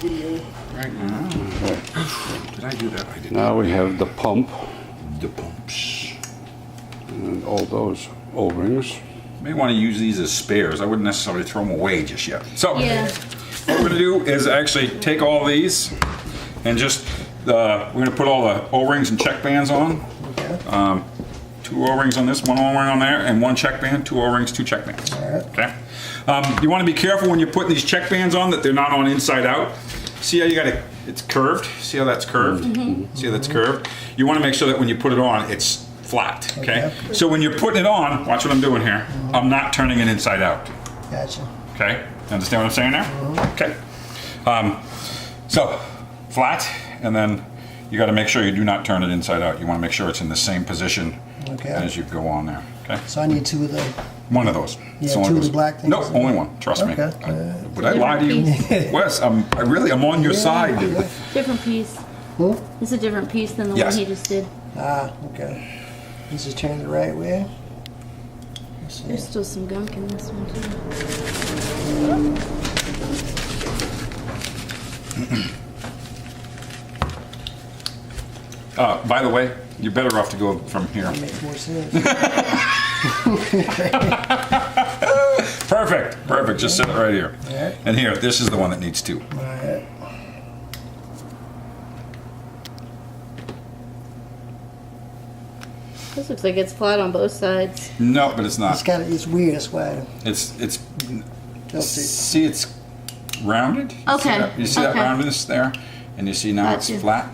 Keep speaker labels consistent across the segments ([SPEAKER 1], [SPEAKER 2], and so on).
[SPEAKER 1] video right now. Did I do that? I did.
[SPEAKER 2] Now we have the pump
[SPEAKER 1] The pumps.
[SPEAKER 2] and all those O-rings.
[SPEAKER 1] May want to use these as spares. I wouldn't necessarily throw them away just yet. So
[SPEAKER 3] Yeah.
[SPEAKER 1] what we're going to do is actually take all these and just we're going to put all the O-rings and check bands on.
[SPEAKER 4] Okay.
[SPEAKER 1] 2 O-rings on this, 1 O-ring on there, and 1 check band. 2 O-rings, 2 check bands.
[SPEAKER 4] All right.
[SPEAKER 1] Okay. You want to be careful when you're putting these check bands on that they're not on inside out. See how you got it? It's curved. See how that's curved? See how that's curved? You want to make sure that when you put it on, it's flat. Okay. So when you're putting it on, watch what I'm doing here. I'm not turning it inside out.
[SPEAKER 4] Gotcha.
[SPEAKER 1] Okay. Understand what I'm saying there? Okay. So flat, and then you got to make sure you do not turn it inside out. You want to make sure it's in the same position as you go on there. Okay.
[SPEAKER 4] So I need 2 of the.
[SPEAKER 1] One of those.
[SPEAKER 4] Yeah,
[SPEAKER 1] So
[SPEAKER 4] 2 of the black things.
[SPEAKER 1] No, only one. Trust me.
[SPEAKER 4] Okay.
[SPEAKER 1] Would I lie to you, Wes? I'm on your side.
[SPEAKER 3] Different piece.
[SPEAKER 4] Huh?
[SPEAKER 3] It's a different piece than the
[SPEAKER 1] Yes.
[SPEAKER 3] one he just did.
[SPEAKER 4] Ah, okay. This is turned the right way. Let's see.
[SPEAKER 3] There's still some gunk in this one too.
[SPEAKER 1] By the way, you're better off to go from here.
[SPEAKER 4] That makes more sense.
[SPEAKER 1] Perfect. Perfect. Just set it right here.
[SPEAKER 4] Alright.
[SPEAKER 1] And here, this is the one that needs 2.
[SPEAKER 4] All right.
[SPEAKER 3] This looks like it's flat on both sides.
[SPEAKER 1] No, but it's
[SPEAKER 4] It's
[SPEAKER 1] not.
[SPEAKER 4] got. It's weird. That's why.
[SPEAKER 1] It's
[SPEAKER 4] Don't see.
[SPEAKER 1] see, it's rounded. You see
[SPEAKER 3] Okay,
[SPEAKER 1] that? You see that
[SPEAKER 3] okay.
[SPEAKER 1] roundedness there, and you see now
[SPEAKER 3] Gotcha.
[SPEAKER 1] it's flat.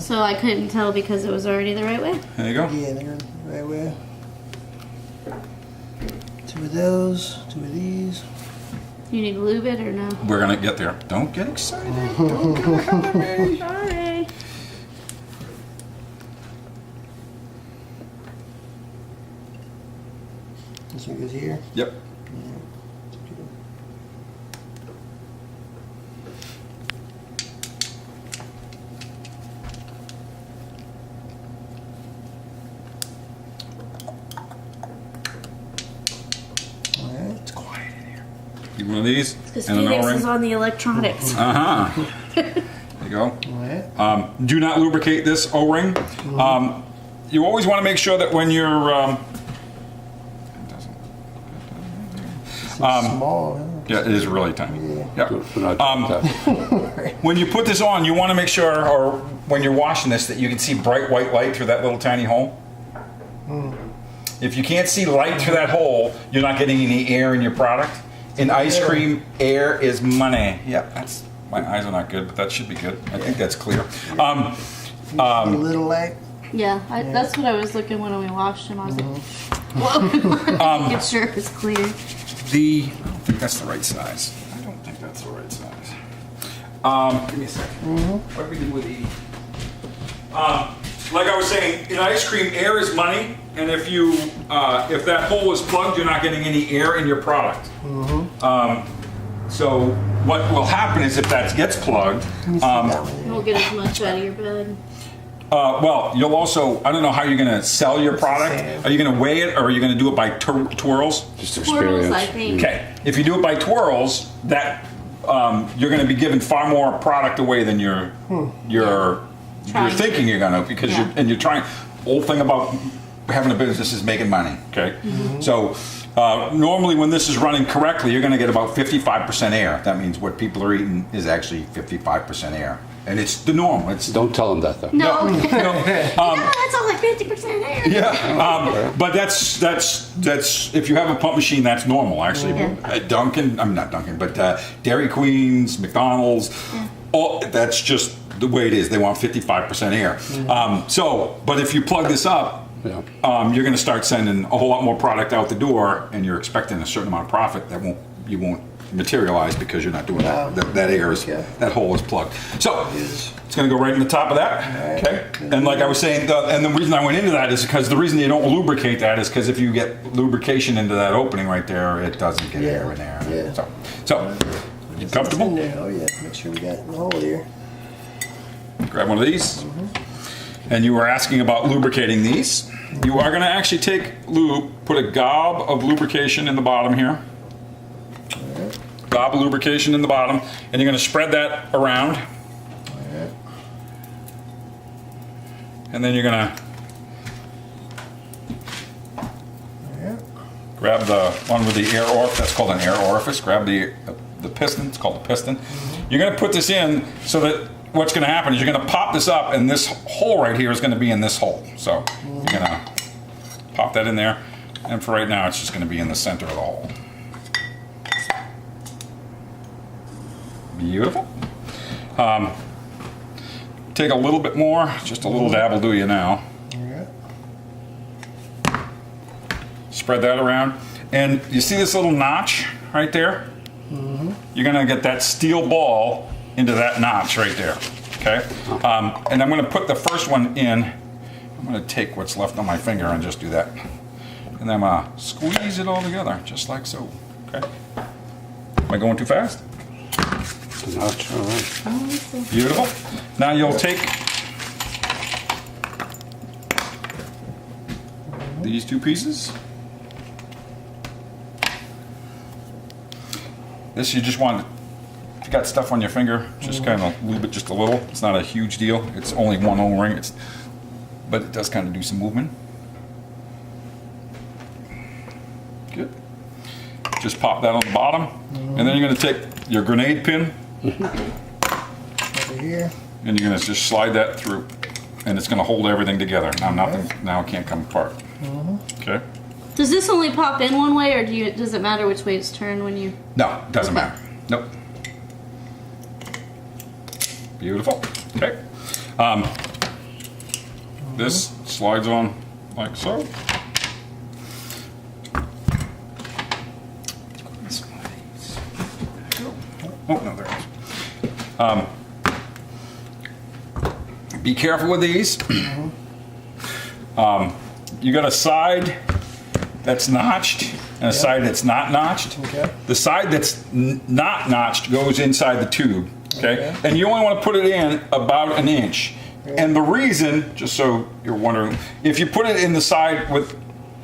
[SPEAKER 3] So I couldn't tell because it was already the right way.
[SPEAKER 1] There you go.
[SPEAKER 4] Yeah, they're the right way. 2 of those. 2 of these.
[SPEAKER 3] You need to lube it or no?
[SPEAKER 1] We're gonna get there. Don't get excited. Don't get ahead of me.
[SPEAKER 3] Sorry.
[SPEAKER 4] This one goes here.
[SPEAKER 1] Yep.
[SPEAKER 4] All right.
[SPEAKER 1] It's quiet in here. Need one of these
[SPEAKER 3] Because
[SPEAKER 1] and an
[SPEAKER 3] Phoenix
[SPEAKER 1] O-ring.
[SPEAKER 3] is on the electronics.
[SPEAKER 1] Uh-huh. There you go.
[SPEAKER 4] All right.
[SPEAKER 1] Do not lubricate this O-ring. You always want to make sure that when you're...
[SPEAKER 4] It's small. Huh?
[SPEAKER 1] yeah, it is really tiny. Yeah.
[SPEAKER 2] We're not
[SPEAKER 1] When you put this on, you want to make sure, or when you're washing this, that you can see bright white light through that little tiny hole. If you can't see light through that hole, you're not getting any air in your product. In ice cream, air is money. Yep, that's... My eyes are not good, but that should be good. I think that's clear.
[SPEAKER 4] A little light.
[SPEAKER 3] Yeah, that's what I was looking when we washed him. I was like, whoa. Making sure it was clear.
[SPEAKER 1] I don't think that's the right size. I don't think that's the right size. Give me a second. What do we do with the... like I was saying, in ice cream, air is money, and if you if that hole is plugged, you're not getting any air in your product. So what will happen is if that gets plugged,
[SPEAKER 3] You won't get as much out of your bed.
[SPEAKER 1] well, you'll also, I don't know how you're going to sell your product. Are you going to weigh it, or are you going to do it by twirls?
[SPEAKER 2] just
[SPEAKER 3] Twirls,
[SPEAKER 2] experience.
[SPEAKER 3] I think.
[SPEAKER 1] Okay, if you do it by twirls, that you're going to be giving far more product away than you're
[SPEAKER 3] Trying.
[SPEAKER 1] thinking you're going to, because
[SPEAKER 3] Yeah.
[SPEAKER 1] you're trying. Whole thing about having a business is making money. Okay, so normally when this is running correctly, you're going to get about 55% air. That means what people are eating is actually 55% air, and it's the norm. It's
[SPEAKER 2] Don't tell them that though.
[SPEAKER 3] No.
[SPEAKER 1] no,
[SPEAKER 3] That's all like 50% air.
[SPEAKER 1] yeah, but that's if you have a pump machine, that's normal actually.
[SPEAKER 3] Yeah.
[SPEAKER 1] Dunkin', I'm not Dunkin', but Dairy Queens, McDonald's, all that's just the way it is. They want 55% air. But if you plug this up,
[SPEAKER 2] Yeah.
[SPEAKER 1] you're going to start sending a whole lot more product out the door, and you're expecting a certain amount of profit that you won't materialize because you're not doing that. That air is that hole is plugged. So it's going to go right in the top of that. Okay. And like I was saying, and the reason I went into that is because the reason you don't lubricate that is because if you get lubrication into that opening right there, it doesn't get air in there.
[SPEAKER 4] Yeah.
[SPEAKER 1] So you
[SPEAKER 4] In
[SPEAKER 1] comfortable?
[SPEAKER 4] there. Oh yeah. Make sure we got it in the hole here.
[SPEAKER 1] Grab one of these. And you were asking about lubricating these. You are going to actually take lube, put a gob of lubrication in the bottom here. gob of lubrication in the bottom, and you're going to spread that around.
[SPEAKER 4] Alright.
[SPEAKER 1] And then you're going to
[SPEAKER 4] Alright.
[SPEAKER 1] grab the one with the air orifice. That's called an air orifice. Grab the piston. It's called a piston. You're going to put this in so that what's going to happen is you're going to pop this up, and this hole right here is going to be in this hole. So you're going to pop that in there, and for right now, it's just going to be in the center of the hole. Beautiful. Take a little bit more, just a little dab will do you now.
[SPEAKER 4] Alright.
[SPEAKER 1] Spread that around, and you see this little notch right there? You're going to get that steel ball into that notch right there, okay? And I'm going to put the first one in. I'm going to take what's left on my finger and just do that. And then I'm going to squeeze it all together, just like so, okay? Am I going too fast?
[SPEAKER 2] Notch, all right.
[SPEAKER 1] Beautiful. Now you'll take these two pieces. This you just want, if you got stuff on your finger, just kind of lube it just a little. It's not a huge deal. It's only one O-ring, but it does kind of do some movement. Good. Just pop that on the bottom, and then you're going to take your grenade pin,
[SPEAKER 4] Over here.
[SPEAKER 1] and you're going to just slide that through, and it's going to hold everything together. Now nothing, now it can't come apart. Okay.
[SPEAKER 3] Does this only pop in one way, or does it matter which way it's turned when you?
[SPEAKER 1] No, it doesn't
[SPEAKER 3] Okay.
[SPEAKER 1] matter. Nope. Beautiful. Okay. This slides on like so. Oh, no, there it is. Be careful with these. You got a side that's notched and a side that's not notched.
[SPEAKER 4] Okay.
[SPEAKER 1] The side that's not notched goes inside the tube, okay? And you only want to put it in about an inch. And the reason, just so you're wondering, if you put it in the side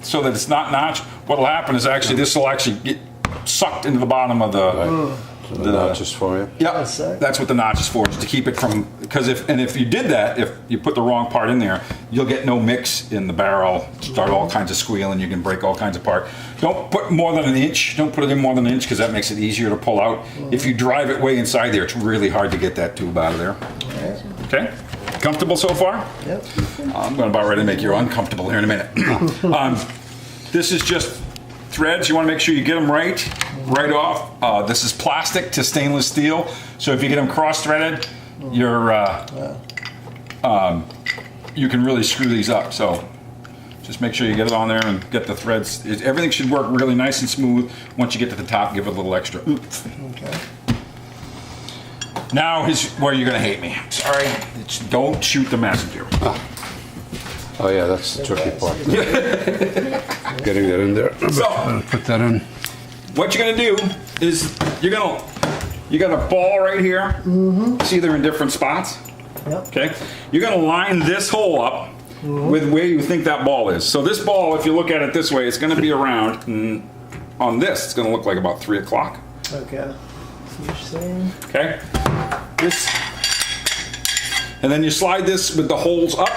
[SPEAKER 1] so that it's not notched, what'll happen is actually this will actually get sucked into the bottom of the.
[SPEAKER 2] So the notch is for you.
[SPEAKER 1] Yeah,
[SPEAKER 4] That's it.
[SPEAKER 1] that's what the notch is for, is to keep it from, because if you did that, if you put the wrong part in there, you'll get no mix in the barrel, start all kinds of squealing, you can break all kinds apart. Don't put more than an inch, don't put it in more than an inch, because that makes it easier to pull out. If you drive it way inside there, it's really hard to get that tube out of there.
[SPEAKER 4] Alright.
[SPEAKER 1] Okay? Comfortable so far?
[SPEAKER 4] Yep.
[SPEAKER 1] I'm about ready to make you uncomfortable here in a minute. This is just threads. You want to make sure you get them right off. This is plastic to stainless steel, so if you get them cross-threaded, you can really screw these up. So just make sure you get it on there and get the threads. Everything should work really nice and smooth. Once you get to the top, give it a little extra oomph.
[SPEAKER 4] Okay.
[SPEAKER 1] Now is where you're going to hate me. Sorry. Don't shoot the messenger.
[SPEAKER 2] Oh yeah, that's the tricky part. Getting that in there.
[SPEAKER 1] So-
[SPEAKER 2] Put that in.
[SPEAKER 1] What you're gonna do is you got a ball right here. See, they're in different spots.
[SPEAKER 4] Yep.
[SPEAKER 1] Okay, you're gonna line this hole up with where you think that ball is. So this ball, if you look at it this way, it's gonna be around. And on this, it's gonna look like about 3 o'clock.
[SPEAKER 4] Okay. So you're saying.
[SPEAKER 1] Okay, this, and then you slide this with the holes up.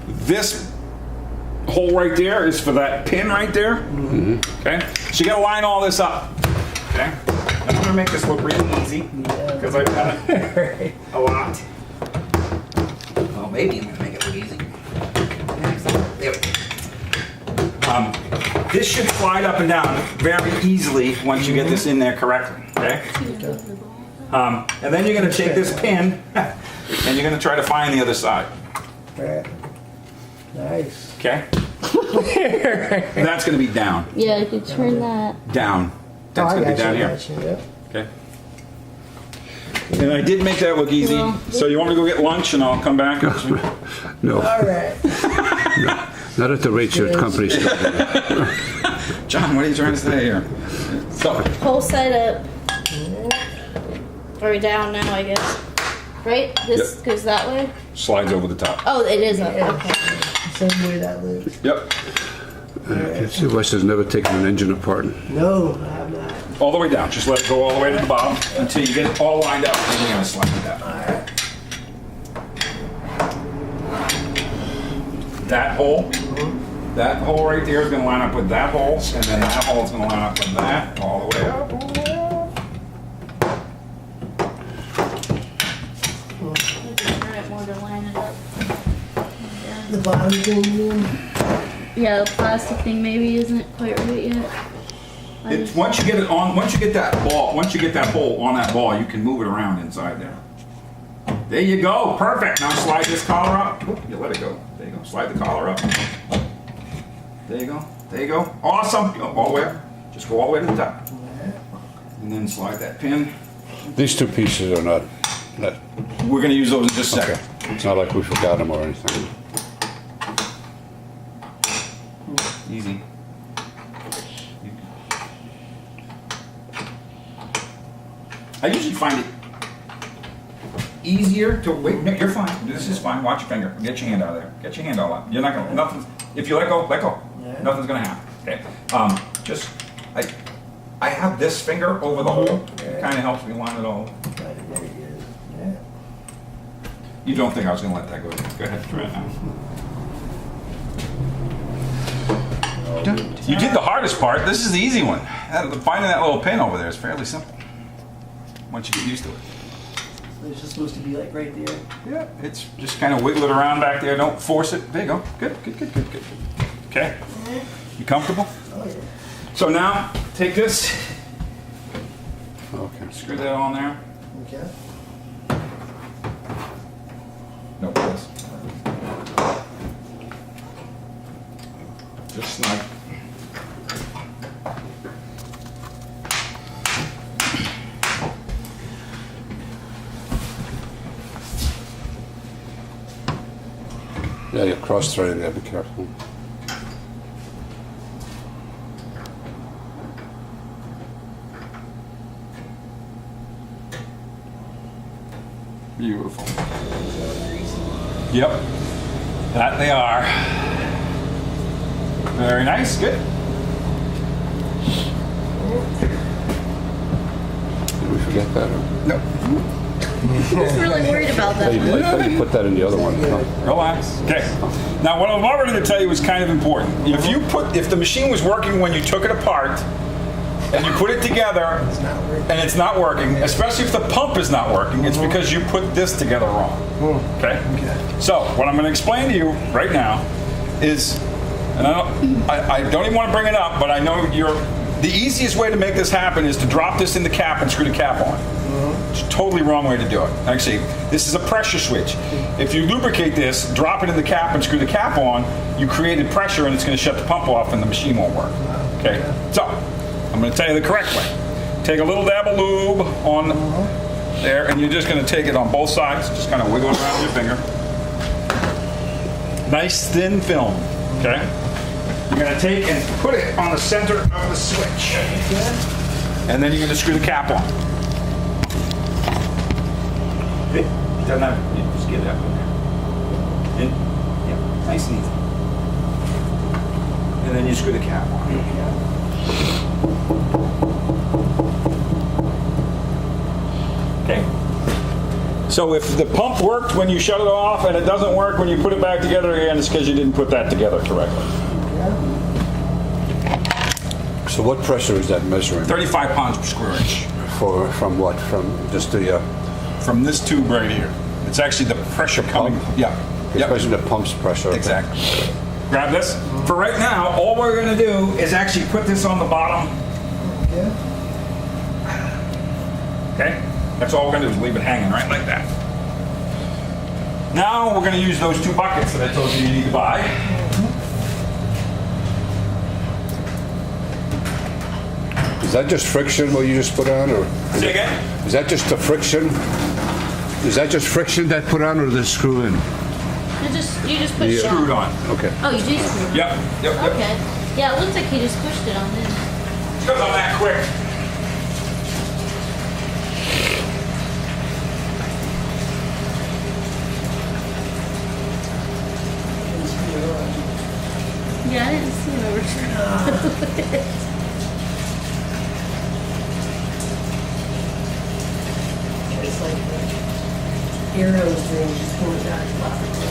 [SPEAKER 1] This hole right there is for that pin right there. Okay, so you gotta line all this up. Okay, I'm gonna make this look really easy because I've done it a lot. Well, maybe I'm gonna make it look easy. There we go. This should slide up and down very easily once you get this in there correctly. Okay. And then you're gonna take this pin and you're gonna try to find the other side.
[SPEAKER 4] Alright. Nice.
[SPEAKER 1] Okay. And that's gonna be down.
[SPEAKER 3] Yeah, I could turn that.
[SPEAKER 1] Down. That's
[SPEAKER 4] Oh, I
[SPEAKER 1] gonna be
[SPEAKER 4] got
[SPEAKER 1] down
[SPEAKER 4] you,
[SPEAKER 1] here.
[SPEAKER 4] got you, yep.
[SPEAKER 1] Okay. And I did make that look easy.
[SPEAKER 3] Well,
[SPEAKER 1] So you want me to go get lunch and I'll come back?
[SPEAKER 2] No,
[SPEAKER 4] Alright.
[SPEAKER 2] not at the rates your company's starting.
[SPEAKER 1] John, what are you trying to say here? So,
[SPEAKER 3] Whole side up. Or down now, I guess. Right? This
[SPEAKER 1] Yep.
[SPEAKER 3] goes that way?
[SPEAKER 1] slides over the top.
[SPEAKER 3] Oh, it is up.
[SPEAKER 4] Yeah.
[SPEAKER 3] Okay.
[SPEAKER 4] Same way that loops.
[SPEAKER 1] Yep.
[SPEAKER 2] See, Wes has never taken an engine apart.
[SPEAKER 4] No, I have not.
[SPEAKER 1] All the way down. Just let it go all the way to the bottom until you get it all lined up. And you're gonna slide it down. That hole right there is gonna line up with that hole, and then that hole is gonna line up with that all the way up. All the way up.
[SPEAKER 3] Turn it more to line it up.
[SPEAKER 4] The bottom thing then?
[SPEAKER 3] Yeah, the plastic thing maybe isn't quite right yet.
[SPEAKER 1] Once you get it on, once you get that hole on that ball, you can move it around inside there. There you go, perfect. Now slide this collar up. Oop, you let it go. There you go. Slide the collar up. There you go. There you go. Awesome. Go all the way up. Just go all the way to the top. And then slide that pin.
[SPEAKER 2] These two pieces are not.
[SPEAKER 1] We're going to use those in just a second.
[SPEAKER 2] It's not like we forgot them or anything.
[SPEAKER 1] Easy. I usually find it easier to wait. No, you're fine. This is fine. Watch your finger. Get your hand out of there. Get your hand all out. You're not gonna. Nothing's. If you let go, let go.
[SPEAKER 4] Yeah.
[SPEAKER 1] Nothing's gonna happen. Okay. Just I have this finger over the hole. It kind of helps me line it all.
[SPEAKER 4] There it is. Yeah.
[SPEAKER 1] You don't think I was gonna let that go? Go ahead. Try it now. You did the hardest part. This is the easy one. Finding that little pin over there is fairly simple. Once you get used to it.
[SPEAKER 4] So it's just supposed to be like right there.
[SPEAKER 1] Yeah, it's just kind of wiggle it around back there. Don't force it. There you go. Good. Okay. You comfortable?
[SPEAKER 4] Oh yeah.
[SPEAKER 1] So now, take this,
[SPEAKER 2] Okay.
[SPEAKER 1] screw that on there.
[SPEAKER 4] Okay.
[SPEAKER 1] No, this. Just snug.
[SPEAKER 2] Yeah, you're cross-threading there. Be careful.
[SPEAKER 1] Beautiful. Yep. That they are. Very nice. Good.
[SPEAKER 2] Did we forget that? Or?
[SPEAKER 1] No.
[SPEAKER 3] I was really worried about
[SPEAKER 2] I
[SPEAKER 3] that.
[SPEAKER 2] thought you put that in the other one. Huh?
[SPEAKER 1] Relax. Okay. Now, what I'm about ready to tell you is kind of important. If the machine was working when you took it apart, and you put it together, and it's not working, especially if the pump is not working, it's because you put this together wrong. Okay? So, what I'm going to explain to you right now is, and I don't even want to bring it up, but I know the easiest way to make this happen is to drop this in the cap and screw the cap on. It's a totally wrong way to do it. Actually, this is a pressure switch. If you lubricate this, drop it in the cap and screw the cap on, you created pressure and it's going to shut the pump off and the machine won't work. Okay? So, I'm going to tell you the correct way. Take a little dab of lube on there, and you're just going to take it on both sides. Just kind of wiggle it around your finger. Nice thin film. Okay? You're going to take and put it on the center of the switch. And then you're going to screw the cap on. Okay? Doesn't have, you just get that in there. Yeah, nice and easy. And then you screw the cap on. Okay. So if the pump worked when you shut it off and it doesn't work when you put it back together again, it's because you didn't put that together correctly.
[SPEAKER 2] So what pressure is that measuring?
[SPEAKER 1] 35 pounds per square inch.
[SPEAKER 2] From what? From just the
[SPEAKER 1] From this tube right here. It's actually the pressure coming. Yeah.
[SPEAKER 2] it's measuring the pump's pressure.
[SPEAKER 1] Exactly. Grab this. For right now, all we're going to do is actually put this on the bottom. Okay? That's all we're going to do is leave it hanging right like that. Now we're going to use those two buckets that I told you need to buy.
[SPEAKER 2] Is that just friction what you just put on, or
[SPEAKER 1] Say again?
[SPEAKER 2] is that just the friction? Is that just friction that put on, or does it screw in?
[SPEAKER 3] You just pushed it
[SPEAKER 1] Screwed
[SPEAKER 3] on.
[SPEAKER 1] on.
[SPEAKER 2] Okay.
[SPEAKER 3] Oh, you do screw it on.
[SPEAKER 1] Yep.
[SPEAKER 3] Okay. Yeah, it looks like he just pushed it on in.
[SPEAKER 1] Because I'm that quick.
[SPEAKER 3] Yeah, I didn't see it over
[SPEAKER 5] arrows range is going back left.